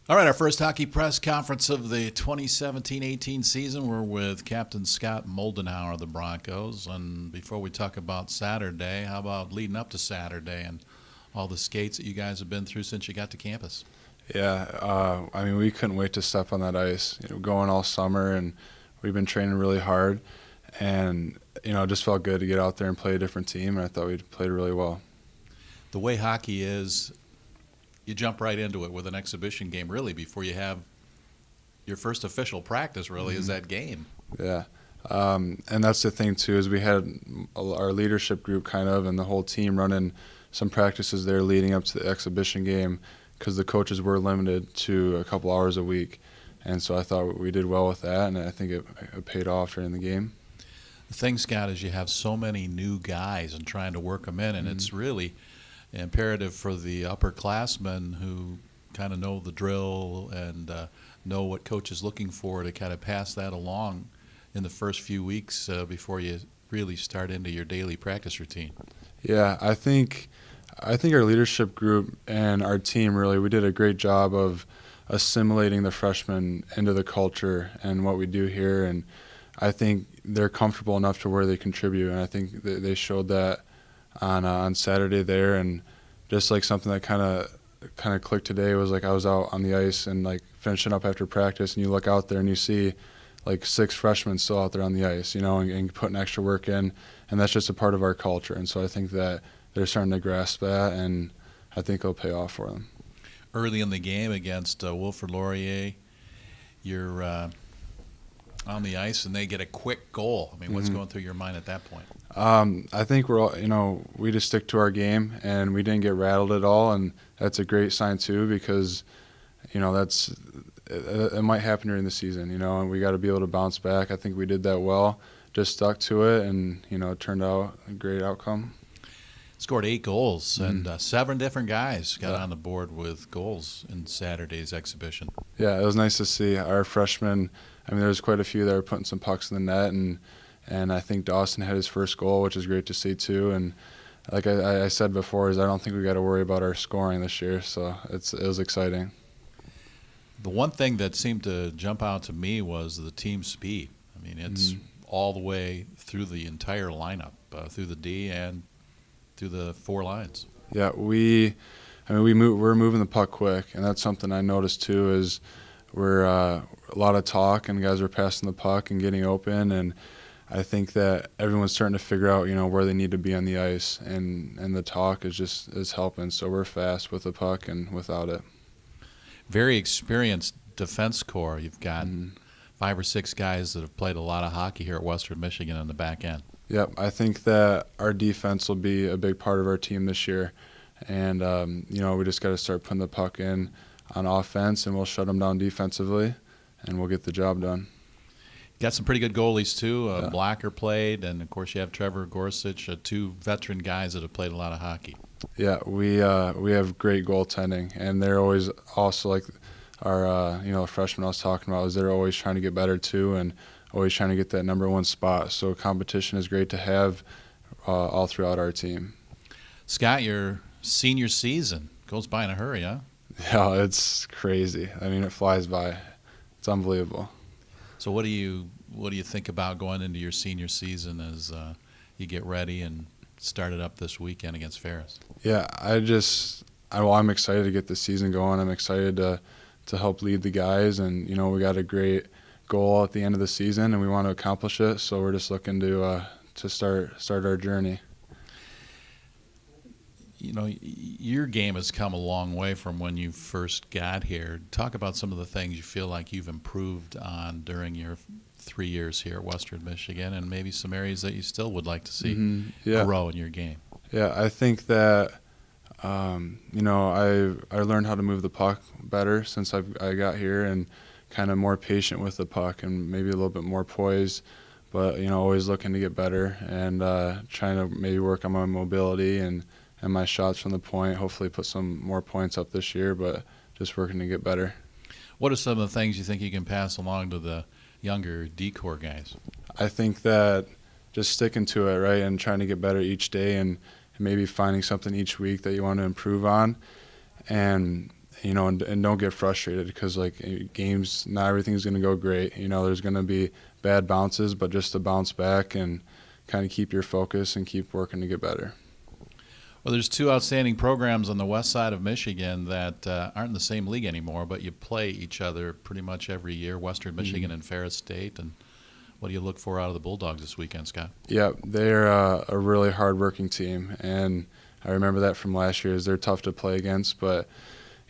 All right, our first hockey press conference of the 2017-18 season. We're with Captain Scott Moldenhauer of the Broncos. And before we talk about Saturday, how about leading up to Saturday and all the skates that you guys have been through since you got to campus? Yeah, we couldn't wait to step on that ice. Going all summer, and we've been training really hard. And, it just felt good to get out there and play a different team, and I thought we played really well. The way hockey is, you jump right into it with an exhibition game, really, before you have your first official practice, really, is that game. Yeah. And that's the thing, too, is we had our leadership group kind of and the whole team running some practices there leading up to the exhibition game because the coaches were limited to a couple hours a week. And so I thought we did well with that, and I think it paid off during the game. The thing, Scott, is you have so many new guys and trying to work them in, and it's really imperative for the upperclassmen who kind of know the drill and know what coach is looking for to kind of pass that along in the first few weeks before you really start into your daily practice routine. Yeah, I think our leadership group and our team we did a great job of assimilating the freshmen into the culture and what we do here, and I think they're comfortable enough to where they contribute, and I think they showed that on Saturday there. And just like something that kind of clicked today was like I was out on the ice and like finishing up after practice, and you look out there and you see like 6 freshmen still out there on the ice, and putting extra work in, and that's just a part of our culture. And so I think that they're starting to grasp that, and I think it'll pay off for them. Early in the game against Wilfrid Laurier, you're on the ice and they get a quick goal. I mean, what's going through your mind at that point? I think we're all, we just stick to our game, and we didn't get rattled at all, and that's a great sign too because, it might happen during the season, and we got to be able to bounce back. I think we did that well, just stuck to it, and it turned out a great outcome. Scored 8 goals, and 7 different guys got on the board with goals in Saturday's exhibition. Yeah, it was nice to see our freshmen. There was quite a few that were putting some pucks in the net, and I think Dawson had his first goal, which is great to see too. And like I said before, I don't think we got to worry about our scoring this year, so it was exciting. The one thing that seemed to jump out to me was the team speed. It's all the way through the entire lineup, through the D and through the 4 lines. Yeah, we're moving the puck quick, and that's something I noticed too. Is we're a lot of talk, and guys are passing the puck and getting open, and I think that everyone's starting to figure out, where they need to be on the ice, and the talk is helping. So we're fast with the puck and without it. Very experienced defense corps. You've got 5 or 6 guys that have played a lot of hockey here at Western Michigan on the back end. Yep, I think that our defense will be a big part of our team this year, and we just got to start putting the puck in on offense, and we'll shut them down defensively, and we'll get the job done. Got some pretty good goalies too. Blacker played, and of course you have Trevor Gorsuch, 2 veteran guys that have played a lot of hockey. Yeah, we have great goaltending, and they're always also like our freshmen I was talking about. They're always trying to get better too, and always trying to get that number 1 spot. So competition is great to have all throughout our team. Scott, your senior season goes by in a hurry, huh? Yeah, it's crazy. It flies by. It's unbelievable. So what do you think about going into your senior season as you get ready and start it up this weekend against Ferris? Yeah, I'm excited to get the season going. I'm excited to help lead the guys, and we got a great goal at the end of the season, and we want to accomplish it. So we're just looking to start our journey. Your game has come a long way from when you first got here. Talk about some of the things you feel like you've improved on during your 3 years here at Western Michigan, and maybe some areas that you still would like to see grow in your game. Yeah, I think that I learned how to move the puck better since I got here, and kind of more patient with the puck and maybe a little bit more poised, but always looking to get better and trying to maybe work on my mobility and my shots from the point, hopefully put some more points up this year, but just working to get better. What are some of the things you think you can pass along to the younger D-Corps guys? I think that just sticking to it, right, and trying to get better each day, and maybe finding something each week that you want to improve on, and and don't get frustrated because, like, games, not everything's going to go great. There's going to be bad bounces, but just to bounce back and kind of keep your focus and keep working to get better. Well, there's two outstanding programs on the west side of Michigan that aren't in the same league anymore, but you play each other pretty much every year, Western Michigan and Ferris State. And what do you look for out of the Bulldogs this weekend, Scott? Yeah, they're a really hard-working team, and I remember that from last year. They're tough to play against, but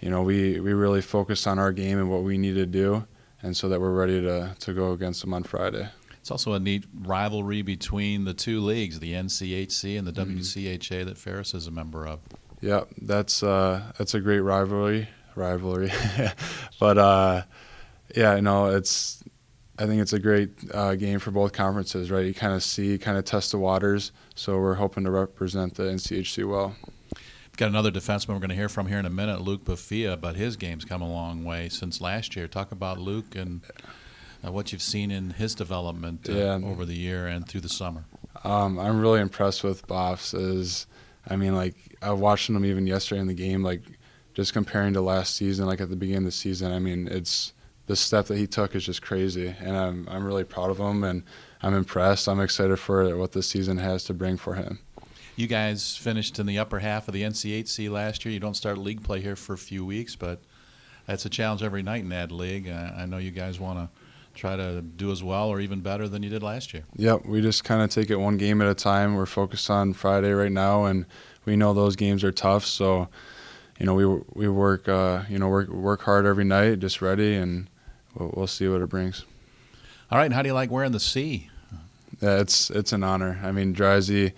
we really focused on our game and what we need to do, and so that we're ready to go against them on Friday. It's also a neat rivalry between the two leagues, the NCHC and the WCHA that Ferris is a member of. Yeah, that's a great rivalry. But I think it's a great game for both conferences, right? You kind of test the waters. So we're hoping to represent the NCHC well. We've got another defenseman we're going to hear from here in a minute, Luke Buehler, but his game's come a long way since last year. Talk about Luke and what you've seen in his development over the year and through the summer. I'm really impressed with Boffs. I watched him even yesterday in the game, like just comparing to last season, like at the beginning of the season. It's the step that he took is just crazy, and I'm really proud of him, and I'm impressed. I'm excited for what this season has to bring for him. You guys finished in the upper half of the NCHC last year. You don't start league play here for a few weeks, but that's a challenge every night in that league. I know you guys want to try to do as well or even better than you did last year. Yep, we just kind of take it one game at a time. We're focused on Friday right now, and we know those games are tough. So, we work hard every night, just ready, and we'll see what it brings. All right, and how do you like wearing the C? Yeah, it's an honor. Drizzy,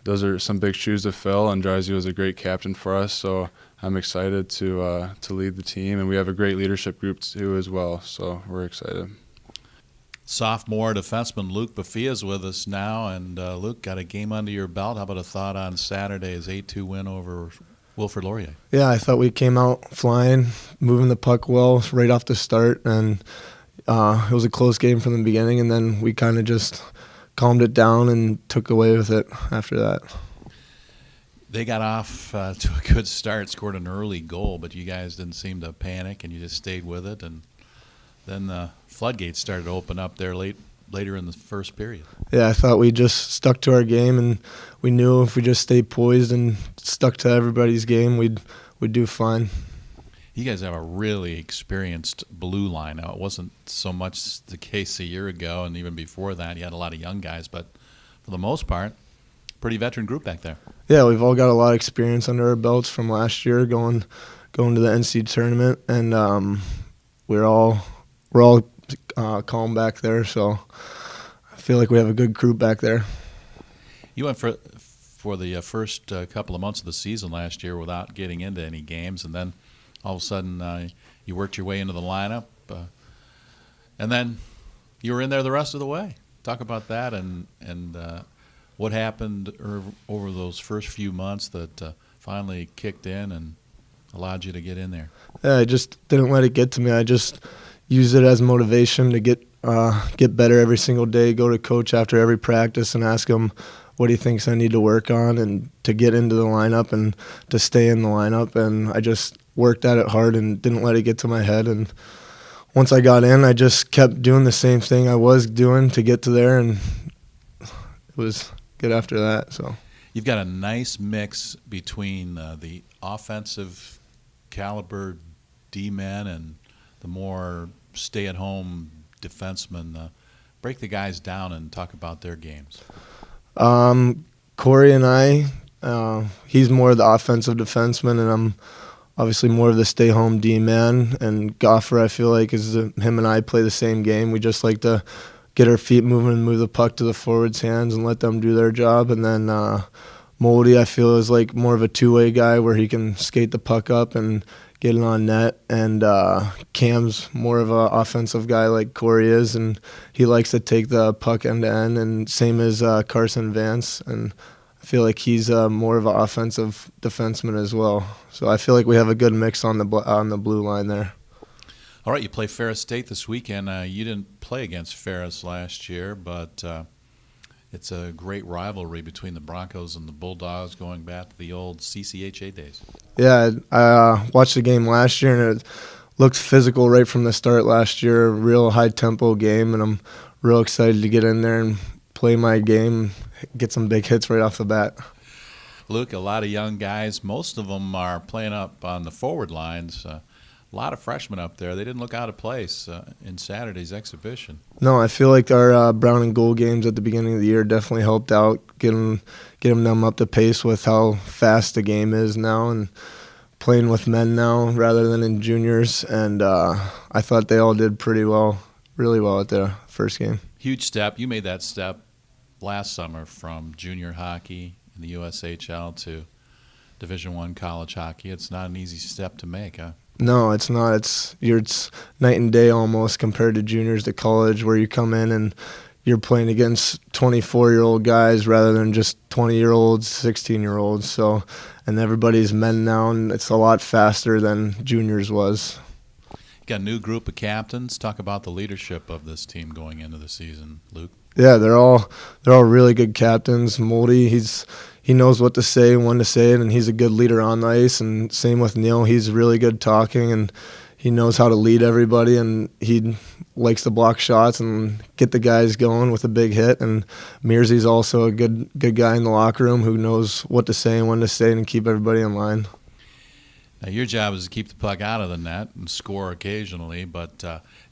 those are some big shoes to fill, and Drizzy was a great captain for us. So I'm excited to lead the team, and we have a great leadership group too as well. So we're excited. Sophomore defenseman Luke Buehler is with us now, and Luke, got a game under your belt. How about a thought on Saturday's 8-2 win over Wilfrid Laurier? Yeah, I thought we came out flying, moving the puck well right off the start, and it was a close game from the beginning, and then we kind of just calmed it down and took away with it after that. They got off to a good start, scored an early goal, but you guys didn't seem to panic, and you just stayed with it, and then the floodgates started to open up there later in the first period. Yeah, I thought we just stuck to our game, and we knew if we just stayed poised and stuck to everybody's game, we'd do fine. You guys have a really experienced blue line now. It wasn't so much the case a year ago, and even before that, you had a lot of young guys, but for the most part, pretty veteran group back there. Yeah, we've all got a lot of experience under our belts from last year, going to the NC tournament, and we're all calm back there, so I feel like we have a good group back there. You went for the first couple of months of the season last year without getting into any games, and then all of a sudden you worked your way into the lineup, and then you were in there the rest of the way. Talk about that and what happened over those first few months that finally kicked in and allowed you to get in there. Yeah, I just didn't let it get to me. I just used it as motivation to get better every single day, go to coach after every practice and ask him what he thinks I need to work on and to get into the lineup and to stay in the lineup. And I just worked at it hard and didn't let it get to my head. And once I got in, I just kept doing the same thing I was doing to get to there, and it was good after that. So you've got a nice mix between the offensive caliber D-men and the more stay-at-home defensemen. Break the guys down and talk about their games. Corey and I, he's more of the offensive defenseman, and I'm obviously more of the stay-home D-man. And Goffer, I feel like, him and I play the same game. We just like to get our feet moving and move the puck to the forwards' hands and let them do their job. And then Moldy, I feel, is like more of a two-way guy where he can skate the puck up and get it on net. And Cam's more of an offensive guy like Corey is, and he likes to take the puck end-to-end, and same as Carson Vance. And I feel like he's more of an offensive defenseman as well. So I feel like we have a good mix on the blue line there. All right, you play Ferris State this weekend. You didn't play against Ferris last year, but it's a great rivalry between the Broncos and the Bulldogs going back to the old CCHA days. Yeah, I watched the game last year, and it looked physical right from the start last year, a real high-tempo game, and I'm real excited to get in there and play my game, get some big hits right off the bat. Luke, a lot of young guys, most of them are playing up on the forward lines. A lot of freshmen up there. They didn't look out of place in Saturday's exhibition. No, I feel like our brown and gold games at the beginning of the year definitely helped out, getting them up to pace with how fast the game is now and playing with men now rather than in juniors. And I thought they all did pretty well, really well at the first game. Huge step. You made that step last summer from junior hockey in the USHL to Division I college hockey. It's not an easy step to make, huh? No, it's not. It's night and day almost compared to juniors to college, where you come in and you're playing against 24-year-old guys rather than just 20-year-olds, 16-year-olds. So, and everybody's men now, and it's a lot faster than juniors was. You got a new group of captains. Talk about the leadership of this team going into the season, Luke. Yeah, they're all really good captains. Moldy, he knows what to say and when to say it, and he's a good leader on the ice. And same with Neil, he's really good talking, and he knows how to lead everybody, and he likes to block shots and get the guys going with a big hit. And Mearsy's also a good guy in the locker room who knows what to say and when to say it and keep everybody in line. Now, your job is to keep the puck out of the net and score occasionally, but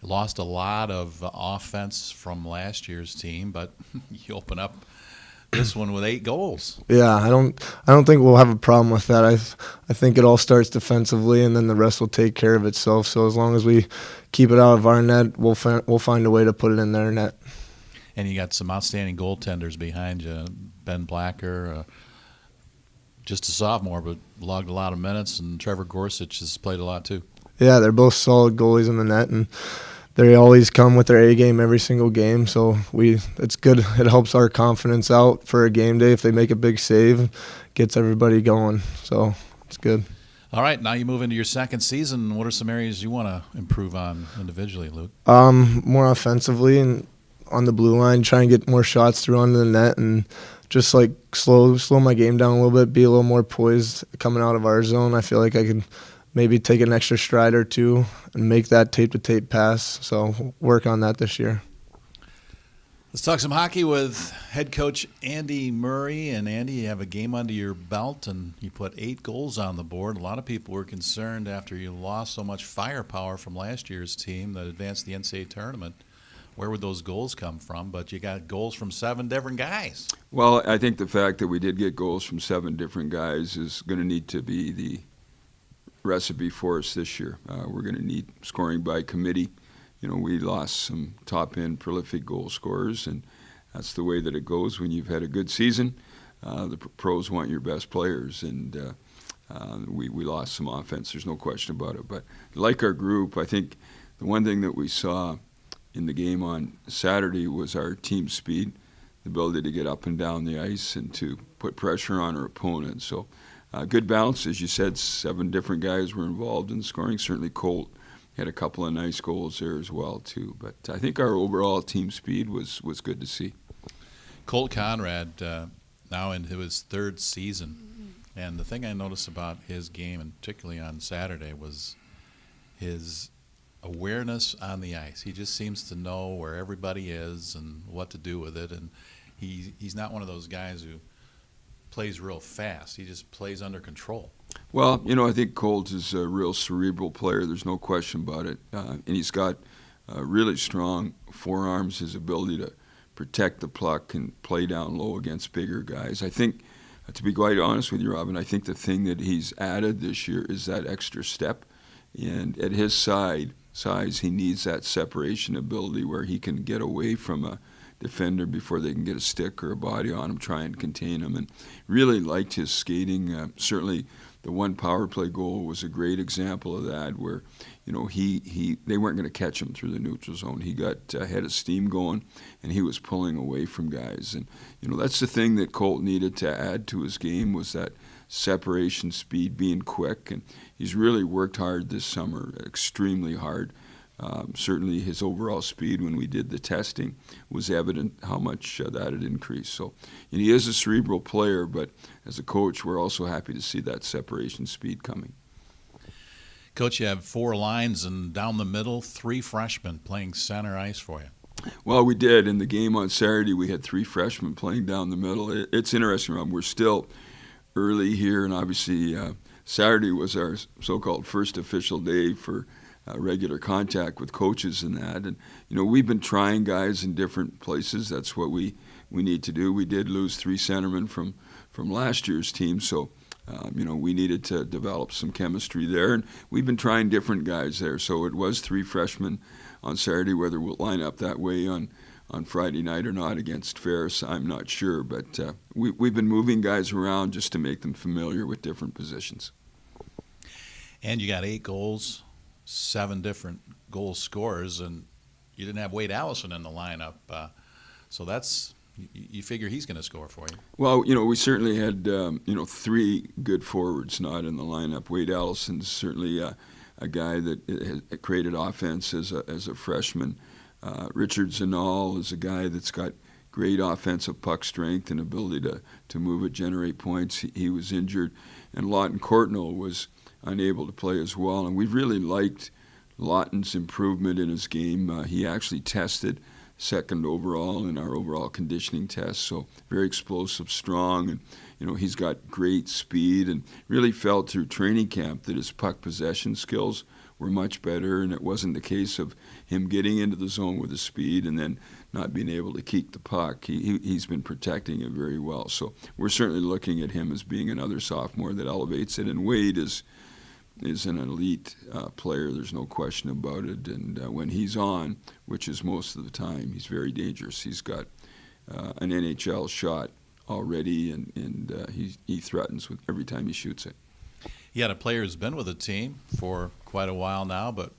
lost a lot of offense from last year's team, but you open up this one with 8 goals. Yeah, I don't think we'll have a problem with that. I think it all starts defensively, and then the rest will take care of itself. So as long as we keep it out of our net, we'll find a way to put it in their net. And you got some outstanding goaltenders behind you. Ben Blacker, just a sophomore, but logged a lot of minutes, and Trevor Gorsuch has played a lot too. Yeah, they're both solid goalies in the net, and they always come with their A game every single game. So it's good. It helps our confidence out for a game day if they make a big save, gets everybody going. So it's good. All right, now you move into your second season. What are some areas you want to improve on individually, Luke? More offensively and on the blue line, try and get more shots through onto the net, and just like slow my game down a little bit, be a little more poised coming out of our zone. I feel like I could maybe take an extra stride or two and make that tape-to-tape pass. So work on that this year. Let's talk some hockey with head coach Andy Murray. And Andy, you have a game under your belt, and you put 8 goals on the board. A lot of people were concerned after you lost so much firepower from last year's team that advanced the NCAA tournament. Where would those goals come from? But you got goals from 7 different guys. Well, I think the fact that we did get goals from 7 different guys is going to need to be the recipe for us this year. We're going to need scoring by committee. You know, we lost some top-end prolific goal scorers, and that's the way that it goes when you've had a good season. The pros want your best players, and we lost some offense. There's no question about it. But like our group, I think the one thing that we saw in the game on Saturday was our team speed, the ability to get up and down the ice and to put pressure on our opponent. So good balance, as you said. 7 different guys were involved in scoring. Certainly Colt had a couple of nice goals there as well too. But I think our overall team speed was good to see. Colt Conrad now into his 3rd season. And the thing I noticed about his game, and particularly on Saturday, was his awareness on the ice. He just seems to know where everybody is and what to do with it. And he's not one of those guys who plays real fast. He just plays under control. Well, you know, I think Colt is a real cerebral player. There's no question about it. And he's got really strong forearms, his ability to protect the puck and play down low against bigger guys. I think, to be quite honest with you, Robin, I think the thing that he's added this year is that extra step. And at his size, he needs that separation ability where he can get away from a defender before they can get a stick or a body on him, try and contain him. And really liked his skating. Certainly the one power play goal was a great example of that, where, you know, they weren't going to catch him through the neutral zone. He had a steam going, and he was pulling away from guys. And, you know, that's the thing that Colt needed to add to his game, was that separation speed, being quick. And he's really worked hard this summer, extremely hard. certainly his overall speed when we did the testing was evident how much that had increased. So, and he is a cerebral player, but as a coach, we're also happy to see that separation speed coming. Coach, you have 4 lines, and down the middle, 3 freshmen playing center ice for you. Well, we did. In the game on Saturday, we had 3 freshmen playing down the middle. It's interesting, Rob. We're still early here, and obviously Saturday was our so-called first official day for regular contact with coaches and that. And, we've been trying guys in different places. That's what we need to do. We did lose 3 centermen from last year's team, so, we needed to develop some chemistry there. And we've been trying different guys there. So it was 3 freshmen on Saturday. Whether we'll line up that way on Friday night or not against Ferris, I'm not sure. But we've been moving guys around just to make them familiar with different positions. And you got 8 goals, 7 different goal scorers, and you didn't have Wade Allison in the lineup. So that's, you figure he's going to score for you. Well, we certainly had, 3 good forwards not in the lineup. Wade Allison's certainly a guy that has created offense as a freshman. Richard Zanal is a guy that's got great offensive puck strength and ability to move it, generate points. He was injured. And Lawton Courtnall was unable to play as well. And we've really liked Lawton's improvement in his game. He actually tested second overall in our overall conditioning test, so very explosive, strong, and he's got great speed, and really felt through training camp that his puck possession skills were much better, and it wasn't the case of him getting into the zone with his speed and then not being able to keep the puck. He's been protecting it very well, so we're certainly looking at him as being another sophomore that elevates it. And Wade is an elite player, there's no question about it, and when he's on, which is most of the time, he's very dangerous. He's got an NHL shot already, and he threatens with every time he shoots it. You had a player who's been with the team for quite a while now, but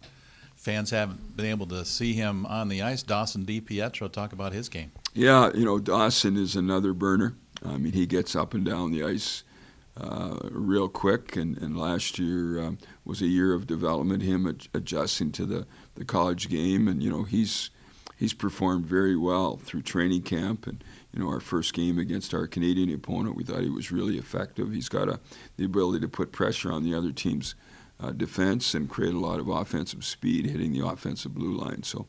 fans haven't been able to see him on the ice. Dawson Pietro, talk about his game. Yeah, Dawson is another burner. I mean, he gets up and down the ice real quick, and last year was a year of development, him adjusting to the college game, and he's performed very well through training camp. And our first game against our Canadian opponent, we thought he was really effective. He's got the ability to put pressure on the other team's defense and create a lot of offensive speed hitting the offensive blue line. So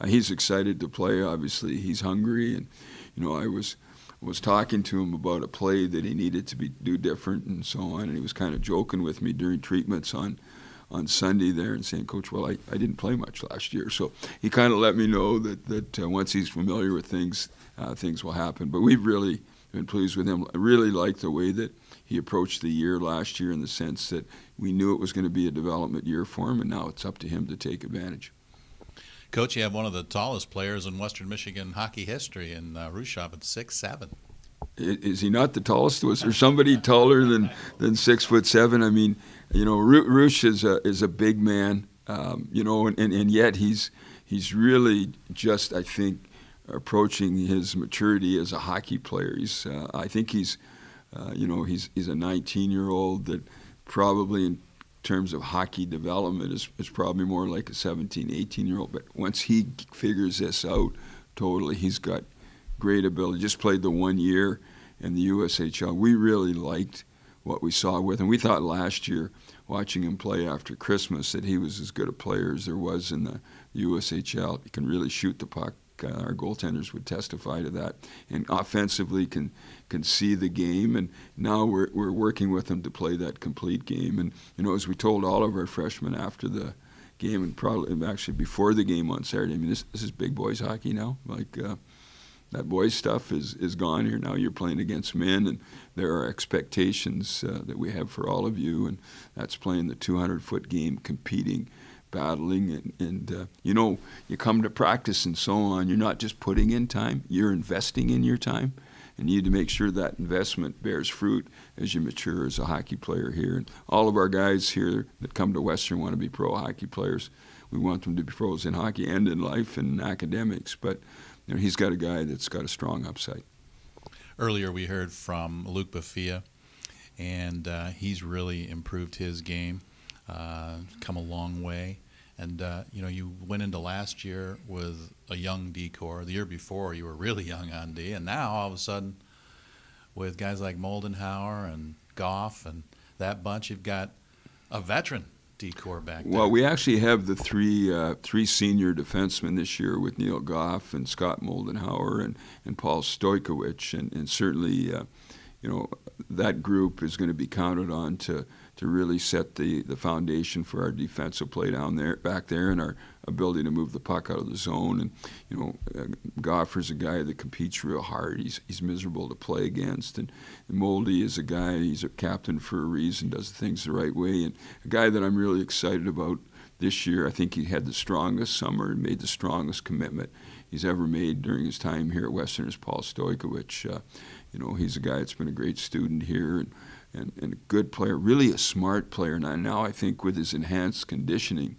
he's excited to play. Obviously, he's hungry, and I was talking to him about a play that he needed to do different and so on, and he was kind of joking with me during treatments on Sunday there and saying, "Coach, well, I didn't play much last year." So he kind of let me know that once he's familiar with things, things will happen. But we've really been pleased with him. I really like the way that he approached the year last year, in the sense that we knew it was going to be a development year for him, and now it's up to him to take advantage. Coach, you have one of the tallest players in Western Michigan hockey history in Rushop at 6'7". Is he not the tallest? Was there somebody taller than 6'7"? I mean, Rush is a big man, and yet he's really just, I think, approaching his maturity as a hockey player. I think he's a 19-year-old that probably in terms of hockey development is probably more like a 17, 18-year-old. But once he figures this out totally, he's got great ability. Just played the 1 year in the USHL. We really liked what we saw with him. We thought last year, watching him play after Christmas, that he was as good a player as there was in the USHL. He can really shoot the puck. Our goaltenders would testify to that, and offensively can see the game. And now we're working with him to play that complete game. And as we told all of our freshmen after the game, and probably actually before the game on Saturday, I mean, this is big boys hockey now. Like that boys stuff is gone here. Now you're playing against men, and there are expectations that we have for all of you, and that's playing the 200-foot game, competing, battling, and you come to practice and so on. You're not just putting in time, you're investing in your time, and you need to make sure that investment bears fruit as you mature as a hockey player here. And all of our guys here that come to Western want to be pro hockey players. We want them to be pros in hockey and in life and in academics, but he's got a guy that's got a strong upside. Earlier we heard from Luke Buehler, and he's really improved his game, come a long way. And, you went into last year with a young D core. The year before, you were really young on D. And now, all of a sudden, with guys like Moldenhauer and Goff and that bunch, you've got a veteran D core back there. Well, we actually have the three senior defensemen this year with Neil Goff and Scott Moldenhauer and Paul Stojkovic. And certainly, that group is going to be counted on to really set the foundation for our defensive play back there, and our ability to move the puck out of the zone. And Goffer's a guy that competes real hard. He's miserable to play against, and Moldy is a guy. He's a captain for a reason, does things the right way, and a guy that I'm really excited about this year. I think he had the strongest summer and made the strongest commitment he's ever made during his time here at Western is Paul Stojkovic. He's a guy that's been a great student here and a good player, really a smart player. Now I think with his enhanced conditioning,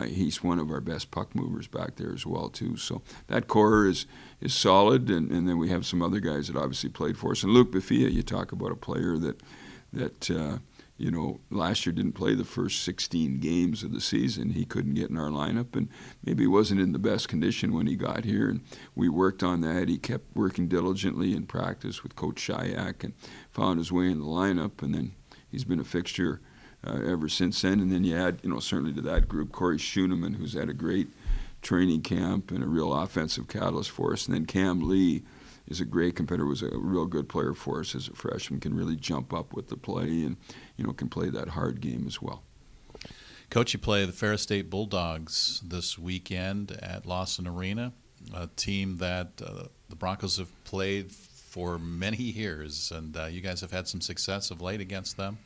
he's one of our best puck movers back there as well, too. So that core is solid, and then we have some other guys that obviously played for us. And Luke Bafia, you talk about a player that last year didn't play the first 16 games of the season. He couldn't get in our lineup, and maybe he wasn't in the best condition when he got here. And we worked on that. He kept working diligently in practice with Coach Shayak and found his way in the lineup. And then he's been a fixture ever since then. And then you add, certainly to that group, Corey Schooneman, who's had a great training camp and a real offensive catalyst for us. And then Cam Lee is a great competitor, was a real good player for us as a freshman, can really jump up with the play and, can play that hard game as well. Coach, you play the Ferris State Bulldogs this weekend at Lawson Arena, a team that the Broncos have played for many years, and you guys have had some success of late against them,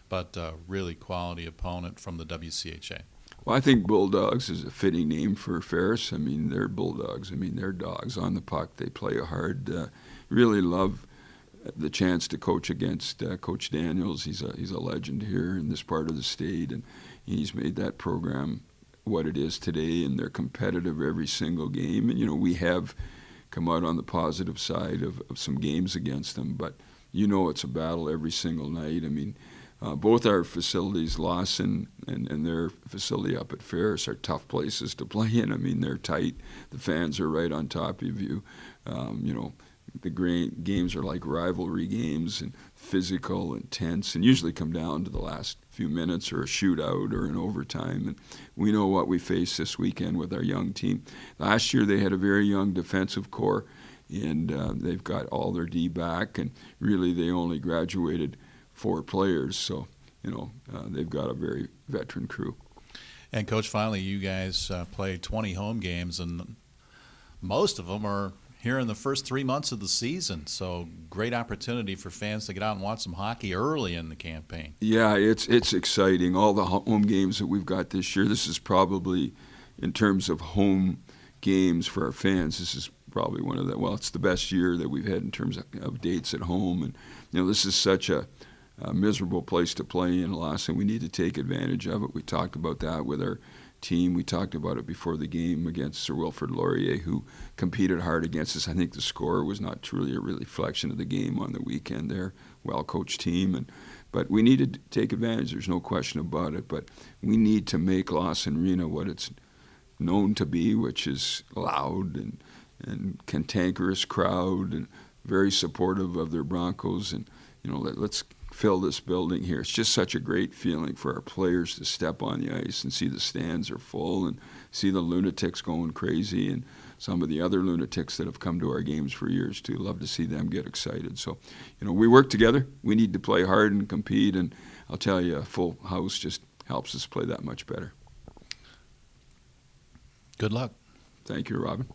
but really quality opponent from the WCHA. Well, I think Bulldogs is a fitting name for Ferris. I mean, they're Bulldogs. I mean, they're dogs on the puck. They play hard. Really love the chance to coach against Coach Daniels. He's a legend here in this part of the state, and he's made that program what it is today, and they're competitive every single game. And, we have come out on the positive side of some games against them, but it's a battle every single night. I mean, both our facilities, Lawson and their facility up at Ferris, are tough places to play in. I mean, they're tight. The fans are right on top of you. The games are like rivalry games and physical, intense, and usually come down to the last few minutes or a shootout or an overtime. And we know what we face this weekend with our young team. Last year they had a very young defensive core, and they've got all their D back, and really they only graduated 4 players, so they've got a very veteran crew. And Coach, finally, you guys play 20 home games, and most of them are here in the first 3 months of the season. So great opportunity for fans to get out and watch some hockey early in the campaign. Yeah, it's exciting. All the home games that we've got this year. This is probably, in terms of home games for our fans, this is probably one of the, it's the best year that we've had in terms of dates at home. And this is such a miserable place to play in Allison. We need to take advantage of it. We talked about that with our team. We talked about it before the game against Sir Wilfrid Laurier, who competed hard against us. I think the score was not truly a reflection of the game on the weekend there. Well-coached team. But we need to take advantage. There's no question about it. But we need to make Lawson Arena what it's known to be, which is loud and cantankerous crowd and very supportive of their Broncos. And, let's fill this building here. It's just such a great feeling for our players to step on the ice and see the stands are full and see the lunatics going crazy, and some of the other lunatics that have come to our games for years too. Love to see them get excited. So, we work together. We need to play hard and compete, and I'll tell you, a full house just helps us play that much better. Good luck. Thank you, Robin.